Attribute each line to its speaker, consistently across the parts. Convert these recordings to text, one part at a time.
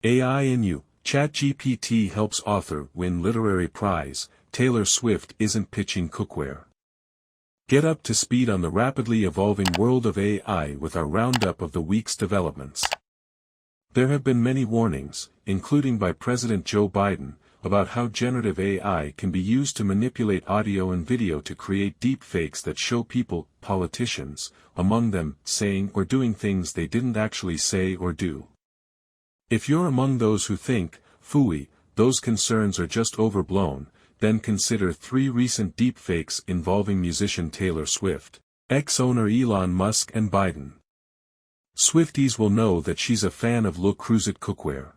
Speaker 1: AI in You, ChatGPT helps author win literary prize, Taylor Swift isn't pitching cookware. Get up to speed on the rapidly evolving world of AI with our roundup of the week's developments. There have been many warnings, including by President Joe Biden, about how generative AI can be used to manipulate audio and video to create deepfakes that show people, politicians, among them, saying or doing things they didn't actually say or do. If you're among those who think, phooey, those concerns are just overblown, then consider 3 recent deepfakes involving musician Taylor Swift, ex-owner Elon Musk and Biden. Swifties will know that she's a fan of Le Creuset cookware.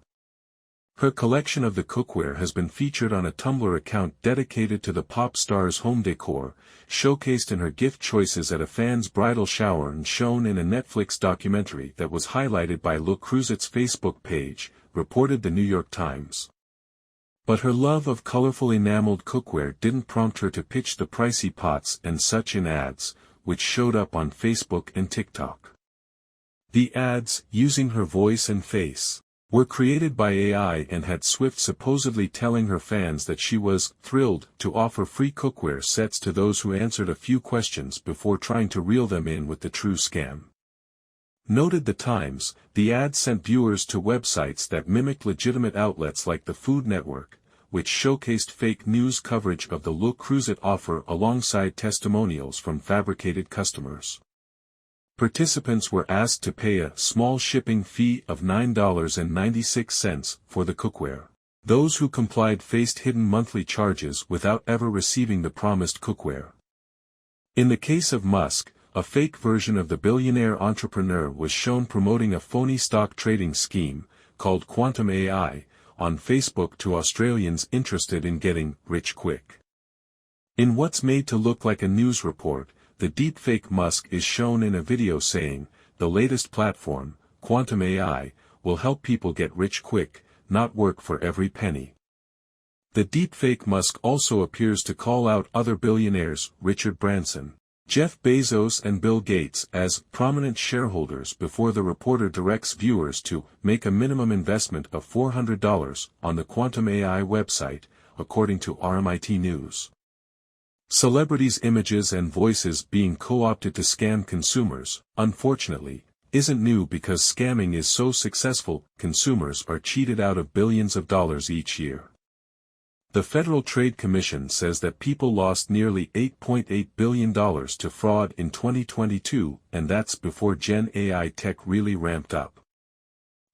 Speaker 1: Her collection of the cookware has been featured on a Tumblr account dedicated to the pop star's home decor, showcased in her gift choices at a fan's bridal shower and shown in a Netflix documentary that was highlighted by Le Creuset's Facebook page, reported the New York Times. But her love of colorful enameled cookware didn't prompt her to pitch the pricey pots and such in ads, which showed up on Facebook and TikTok. The ads, using her voice and face, were created by AI and had Swift supposedly telling her fans that she was thrilled to offer free cookware sets to those who answered a few questions before trying to reel them in with the true scam. Noted the Times, the ad sent viewers to websites that mimicked legitimate outlets like the Food Network, which showcased fake news coverage of the Le Creuset offer alongside testimonials from fabricated customers. Participants were asked to pay a small shipping fee of $9.96 for the cookware. Those who complied faced hidden monthly charges without ever receiving the promised cookware. In the case of Musk, a fake version of the billionaire entrepreneur was shown promoting a phony stock trading scheme, called Quantum AI, on Facebook to Australians interested in getting rich quick. In what's made to look like a news report, the deepfake Musk is shown in a video saying, the latest platform, Quantum AI, will help people get rich quick, not work for every penny. The deepfake Musk also appears to call out other billionaires, Richard Branson, Jeff Bezos and Bill Gates, as prominent shareholders before the reporter directs viewers to make a minimum investment of $400 on the Quantum AI website, according to RMIT News. Celebrities' images and voices being co-opted to scam consumers, unfortunately, isn't new because scamming is so successful, consumers are cheated out of billions of dollars each year. The Federal Trade Commission says that people lost nearly $8.8 billion to fraud in 2022, and that's before Gen AI tech really ramped up.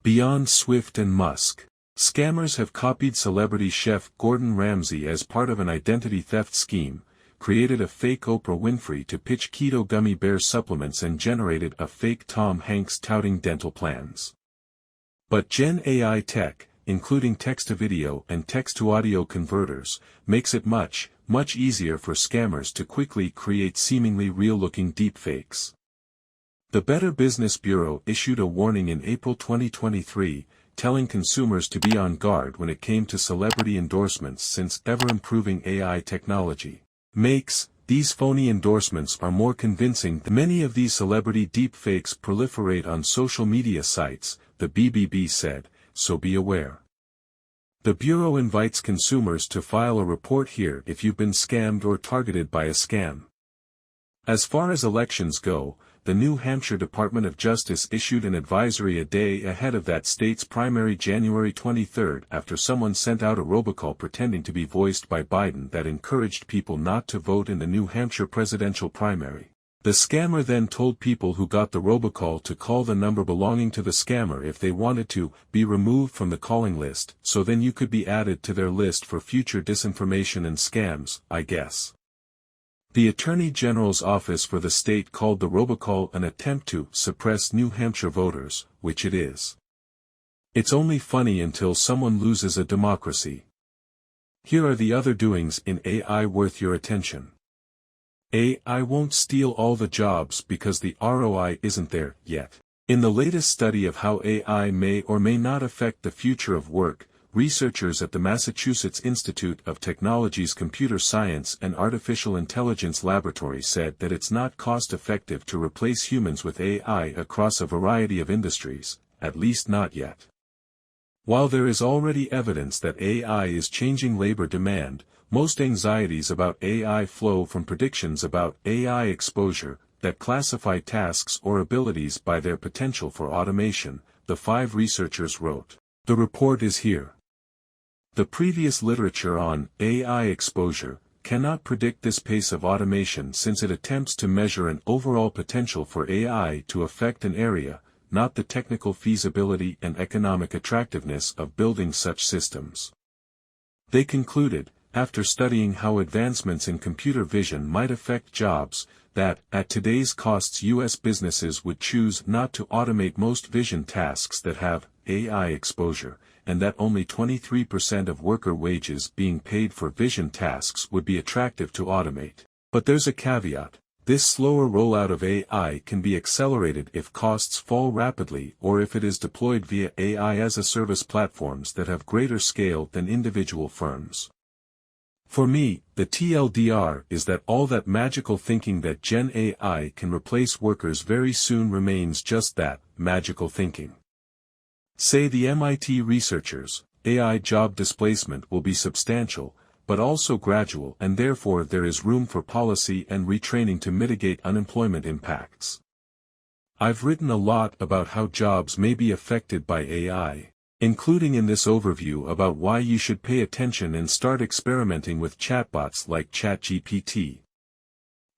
Speaker 1: Beyond Swift and Musk, scammers have copied celebrity chef Gordon Ramsay as part of an identity theft scheme, created a fake Oprah Winfrey to pitch keto gummy bear supplements and generated a fake Tom Hanks touting dental plans. But Gen AI tech, including text-to-video and text-to-audio converters, makes it much easier for scammers to quickly create seemingly real-looking deepfakes. The Better Business Bureau issued a warning in April 2023, telling consumers to be on guard when it came to celebrity endorsements since ever-improving AI technology makes these phony endorsements are more convincing. Many of these celebrity deepfakes proliferate on social media sites, the BBB said, so be aware. The Bureau invites consumers to file a report here if you've been scammed or targeted by a scam. As far as elections go, the New Hampshire Department of Justice issued an advisory a day ahead of that state's primary January 23 after someone sent out a robocall pretending to be voiced by Biden that encouraged people not to vote in the New Hampshire presidential primary. The scammer then told people who got the robocall to call the number belonging to the scammer if they wanted to be removed from the calling list, so then you could be added to their list for future disinformation and scams, I guess. The Attorney General's office for the state called the robocall an attempt to suppress New Hampshire voters, which it is. It's only funny until someone loses a democracy. Here are the other doings in AI worth your attention. AI won't steal all the jobs because the ROI isn't there yet. In the latest study of how AI may or may not affect the future of work, researchers at the Massachusetts Institute of Technology's Computer Science and Artificial Intelligence Laboratory said that it's not cost-effective to replace humans with AI across a variety of industries, at least not yet. While there is already evidence that AI is changing labor demand, most anxieties about AI flow from predictions about AI exposure that classify tasks or abilities by their potential for automation, the 5 researchers wrote. The report is here. The previous literature on AI exposure cannot predict this pace of automation since it attempts to measure an overall potential for AI to affect an area, not the technical feasibility and economic attractiveness of building such systems. They concluded, after studying how advancements in computer vision might affect jobs, that, at today's costs U.S. businesses would choose not to automate most vision tasks that have AI exposure, and that only 23% of worker wages being paid for vision tasks would be attractive to automate. But there's a caveat. This slower rollout of AI can be accelerated if costs fall rapidly or if it is deployed via AI-as-a-service platforms that have greater scale than individual firms. For me, the TLDR is that all that magical thinking that Gen AI can replace workers very soon remains just that, magical thinking. Say the MIT researchers, AI job displacement will be substantial, but also gradual, and therefore there is room for policy and retraining to mitigate unemployment impacts. I've written a lot about how jobs may be affected by AI, including in this overview about why you should pay attention and start experimenting with chatbots like ChatGPT.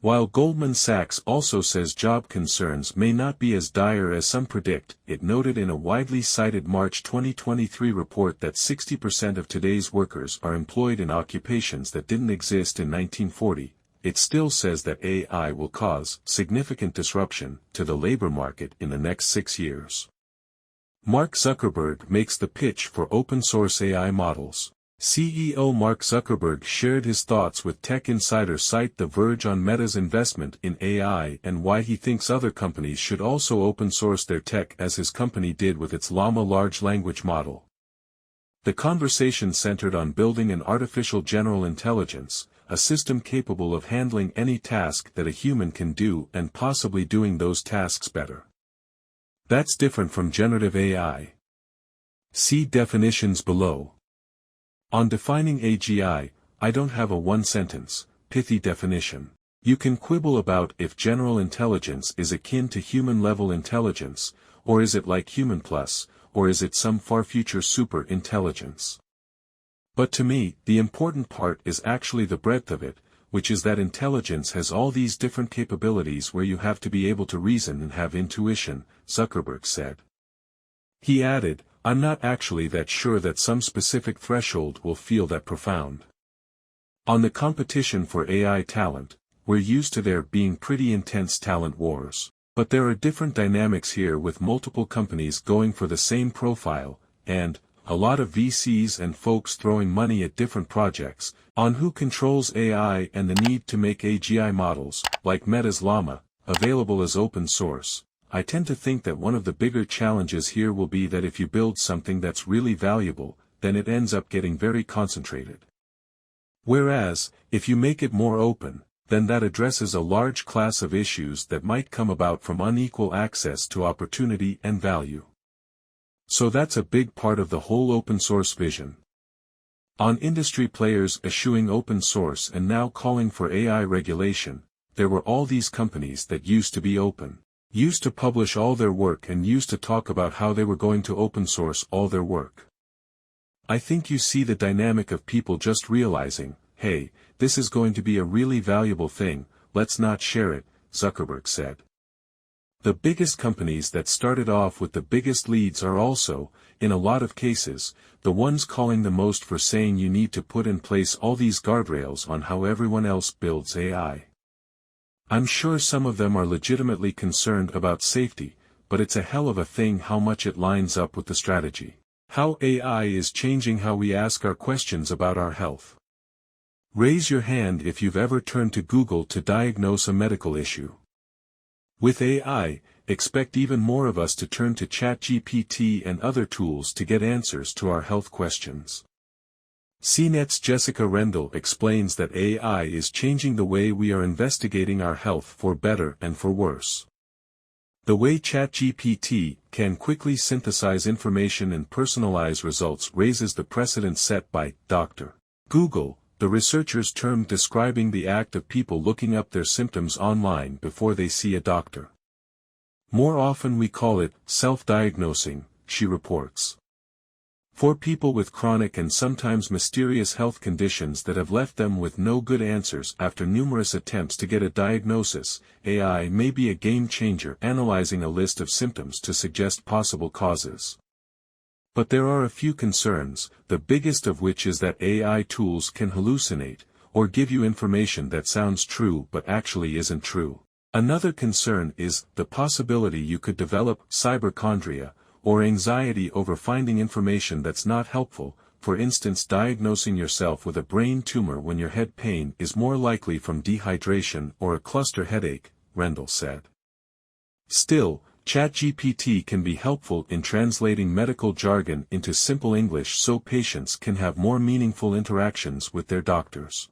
Speaker 1: While Goldman Sachs also says job concerns may not be as dire as some predict, it noted in a widely cited March 2023 report that 60% of today's workers are employed in occupations that didn't exist in 1940, it still says that AI will cause significant disruption to the labor market in the next 6 years. Mark Zuckerberg makes the pitch for open-source AI models. CEO Mark Zuckerberg shared his thoughts with tech insider site The Verge on Meta's investment in AI and why he thinks other companies should also open-source their tech as his company did with its Llama large language model. The conversation centered on building an artificial general intelligence, a system capable of handling any task that a human can do and possibly doing those tasks better. That's different from generative AI. See definitions below. On defining AGI, I don't have a one-sentence, pithy definition. You can quibble about if general intelligence is akin to human-level intelligence, or is it like human plus, or is it some far-future super-intelligence. But to me, the important part is actually the breadth of it, which is that intelligence has all these different capabilities where you have to be able to reason and have intuition, Zuckerberg said. He added, I'm not actually that sure that some specific threshold will feel that profound. On the competition for AI talent, we're used to there being pretty intense talent wars. But there are different dynamics here with multiple companies going for the same profile, and a lot of VCs and folks throwing money at different projects, on who controls AI and the need to make AGI models, like Meta's Llama, available as open source. I tend to think that one of the bigger challenges here will be that if you build something that's really valuable, then it ends up getting very concentrated. Whereas, if you make it more open, then that addresses a large class of issues that might come about from unequal access to opportunity and value. So that's a big part of the whole open source vision. On industry players eschewing open source and now calling for AI regulation, there were all these companies that used to be open. Used to publish all their work and used to talk about how they were going to open source all their work. I think you see the dynamic of people just realizing, hey, this is going to be a really valuable thing, let's not share it, Zuckerberg said. The biggest companies that started off with the biggest leads are also, in a lot of cases, the ones calling the most for saying you need to put in place all these guardrails on how everyone else builds AI. I'm sure some of them are legitimately concerned about safety, but it's a hell of a thing how much it lines up with the strategy. How AI is changing how we ask our questions about our health. Raise your hand if you've ever turned to Google to diagnose a medical issue. With AI, expect even more of us to turn to ChatGPT and other tools to get answers to our health questions. CNET's Jessica Rendell explains that AI is changing the way we are investigating our health for better and for worse. The way ChatGPT can quickly synthesize information and personalize results raises the precedent set by Dr. Google, the researchers termed describing the act of people looking up their symptoms online before they see a doctor. More often we call it self-diagnosing, she reports. For people with chronic and sometimes mysterious health conditions that have left them with no good answers after numerous attempts to get a diagnosis, AI may be a game changer analyzing a list of symptoms to suggest possible causes. But there are a few concerns, the biggest of which is that AI tools can hallucinate, or give you information that sounds true but actually isn't true. Another concern is the possibility you could develop cyberchondria, or anxiety over finding information that's not helpful. For instance, diagnosing yourself with a brain tumor when your head pain is more likely from dehydration or a cluster headache, Rendell said. Still, ChatGPT can be helpful in translating medical jargon into simple English so patients can have more meaningful interactions with their doctors.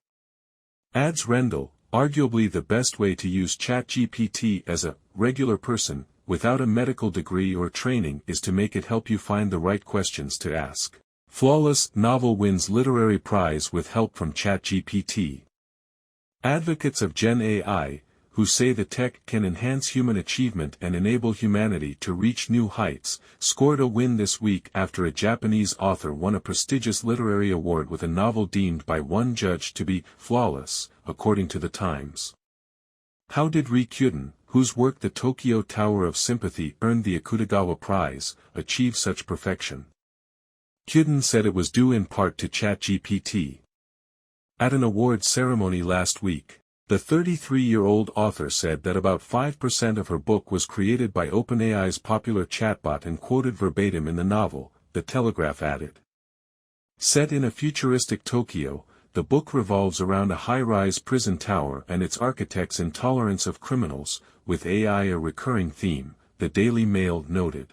Speaker 1: Adds Rendell, arguably the best way to use ChatGPT as a regular person, without a medical degree or training, is to make it help you find the right questions to ask. Flawless novel wins literary prize with help from ChatGPT. Advocates of Gen AI, who say the tech can enhance human achievement and enable humanity to reach new heights, scored a win this week after a Japanese author won a prestigious literary award with a novel deemed by one judge to be flawless, according to The Times. How did Ri Kyuden, whose work The Tokyo Tower of Sympathy earned the Akutagawa Prize, achieve such perfection? Kyuden said it was due in part to ChatGPT. At an awards ceremony last week, the 33-year-old author said that about 5% of her book was created by OpenAI's popular chatbot and quoted verbatim in the novel, The Telegraph added. Set in a futuristic Tokyo, the book revolves around a high-rise prison tower and its architect's intolerance of criminals, with AI a recurring theme, the Daily Mail noted.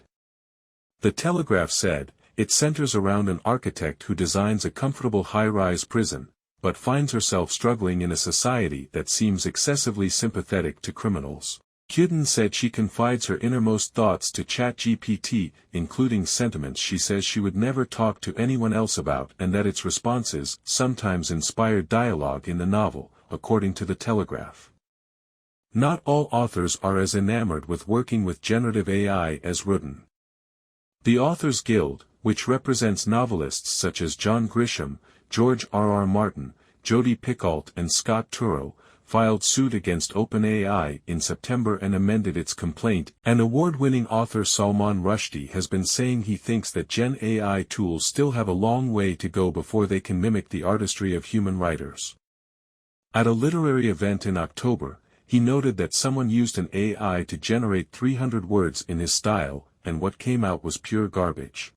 Speaker 1: The Telegraph said, it centers around an architect who designs a comfortable high-rise prison, but finds herself struggling in a society that seems excessively sympathetic to criminals. Kyuden said she confides her innermost thoughts to ChatGPT, including sentiments she says she would never talk to anyone else about, and that its responses sometimes inspired dialogue in the novel, according to The Telegraph. Not all authors are as enamored with working with generative AI as Rudin. The Authors Guild, which represents novelists such as John Grisham, George R.R. Martin, Jodi Picoult and Scott Turow, filed suit against OpenAI in September and amended its complaint. An award-winning author Salman Rushdie has been saying he thinks that Gen AI tools still have a long way to go before they can mimic the artistry of human writers. At a literary event in October, he noted that someone used an AI to generate 300 words in his style, and what came out was pure garbage.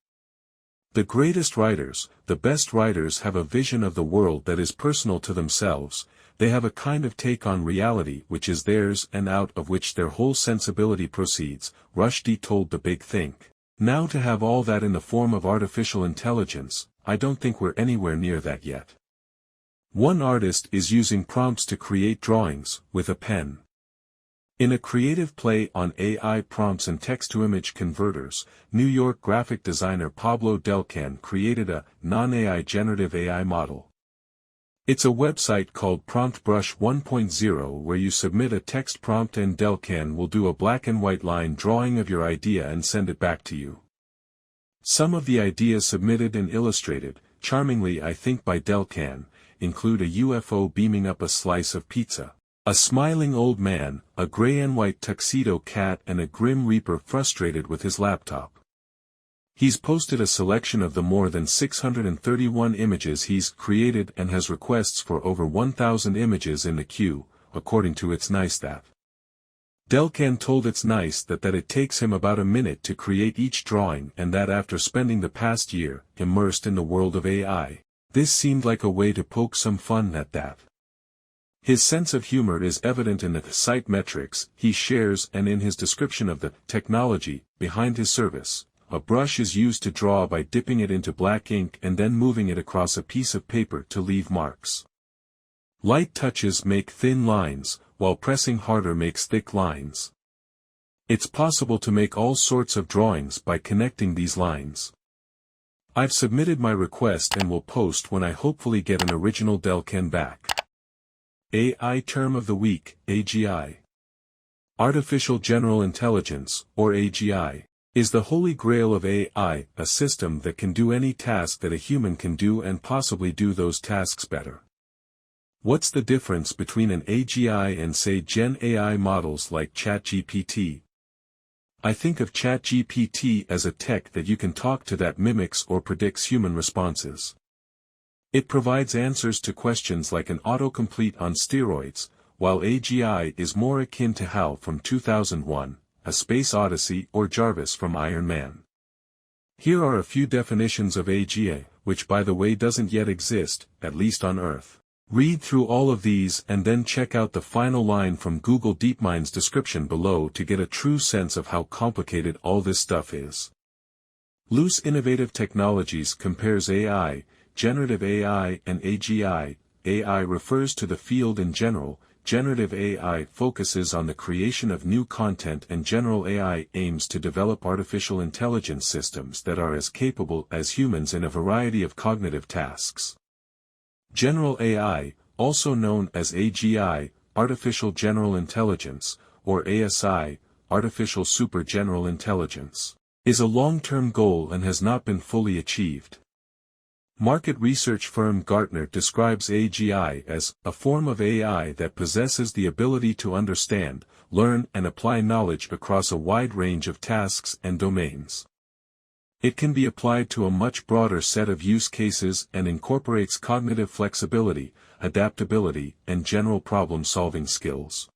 Speaker 1: The greatest writers, the best writers have a vision of the world that is personal to themselves. They have a kind of take on reality which is theirs and out of which their whole sensibility proceeds, Rushdie told The Big Think. Now to have all that in the form of artificial intelligence, I don't think we're anywhere near that yet. One artist is using prompts to create drawings, with a pen. In a creative play on AI prompts and text-to-image converters, New York graphic designer Pablo Delcan created a non-AI generative AI model. It's a website called PromptBrush 1.0 where you submit a text prompt and Delcan will do a black and white line drawing of your idea and send it back to you. Some of the ideas submitted and illustrated, charmingly I think by Delcan, include a UFO beaming up a slice of pizza, a smiling old man, a gray and white tuxedo cat and a grim reaper frustrated with his laptop. He's posted a selection of the more than 631 images he's created and has requests for over 1,000 images in the queue, according to It's Nice That. Delcan told It's Nice That it takes him about a minute to create each drawing and that after spending the past year immersed in the world of AI, this seemed like a way to poke some fun at that. His sense of humor is evident in the site metrics he shares and in his description of the technology behind his service. A brush is used to draw by dipping it into black ink and then moving it across a piece of paper to leave marks. Light touches make thin lines, while pressing harder makes thick lines. It's possible to make all sorts of drawings by connecting these lines. I've submitted my request and will post when I hopefully get an original Delcan back. AI Term of the Week, AGI. Artificial General Intelligence, or AGI, is the holy grail of AI, a system that can do any task that a human can do and possibly do those tasks better. What's the difference between an AGI and say Gen AI models like ChatGPT? I think of ChatGPT as a tech that you can talk to that mimics or predicts human responses. It provides answers to questions like an autocomplete on steroids, while AGI is more akin to HAL from 2001, A Space Odyssey, or Jarvis from Iron Man. Here are a few definitions of AGI, which by the way doesn't yet exist, at least on Earth. Read through all of these and then check out the final line from Google DeepMind's description below to get a true sense of how complicated all this stuff is. Loose Innovative Technologies compares AI, generative AI and AGI. AI refers to the field in general, generative AI focuses on the creation of new content, and general AI aims to develop artificial intelligence systems that are as capable as humans in a variety of cognitive tasks. General AI, also known as AGI, Artificial General Intelligence, or ASI, Artificial Super General Intelligence, is a long-term goal and has not been fully achieved. Market research firm Gartner describes AGI as a form of AI that possesses the ability to understand, learn and apply knowledge across a wide range of tasks and domains. It can be applied to a much broader set of use cases and incorporates cognitive flexibility, adaptability, and general problem-solving skills.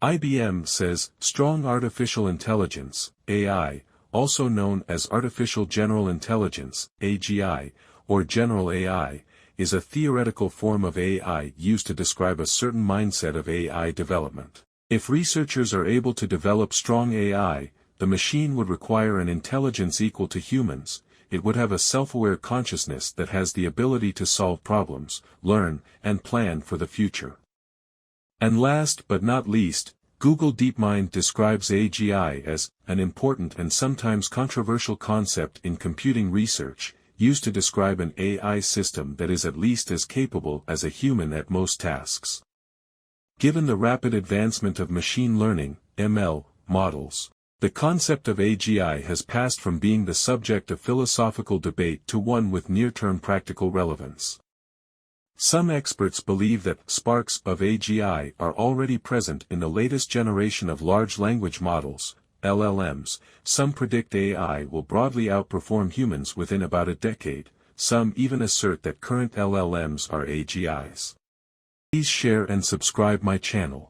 Speaker 1: IBM says, strong artificial intelligence, AI, also known as artificial general intelligence, AGI, or general AI, is a theoretical form of AI used to describe a certain mindset of AI development. If researchers are able to develop strong AI, the machine would require an intelligence equal to humans. It would have a self-aware consciousness that has the ability to solve problems, learn, and plan for the future. And last but not least, Google DeepMind describes AGI as an important and sometimes controversial concept in computing research, used to describe an AI system that is at least as capable as a human at most tasks. Given the rapid advancement of machine learning, ML, models, the concept of AGI has passed from being the subject of philosophical debate to one with near-term practical relevance. Some experts believe that sparks of AGI are already present in the latest generation of large language models, LLMs. Some predict AI will broadly outperform humans within about a decade. Some even assert that current LLMs are AGIs. Please share and subscribe my channel.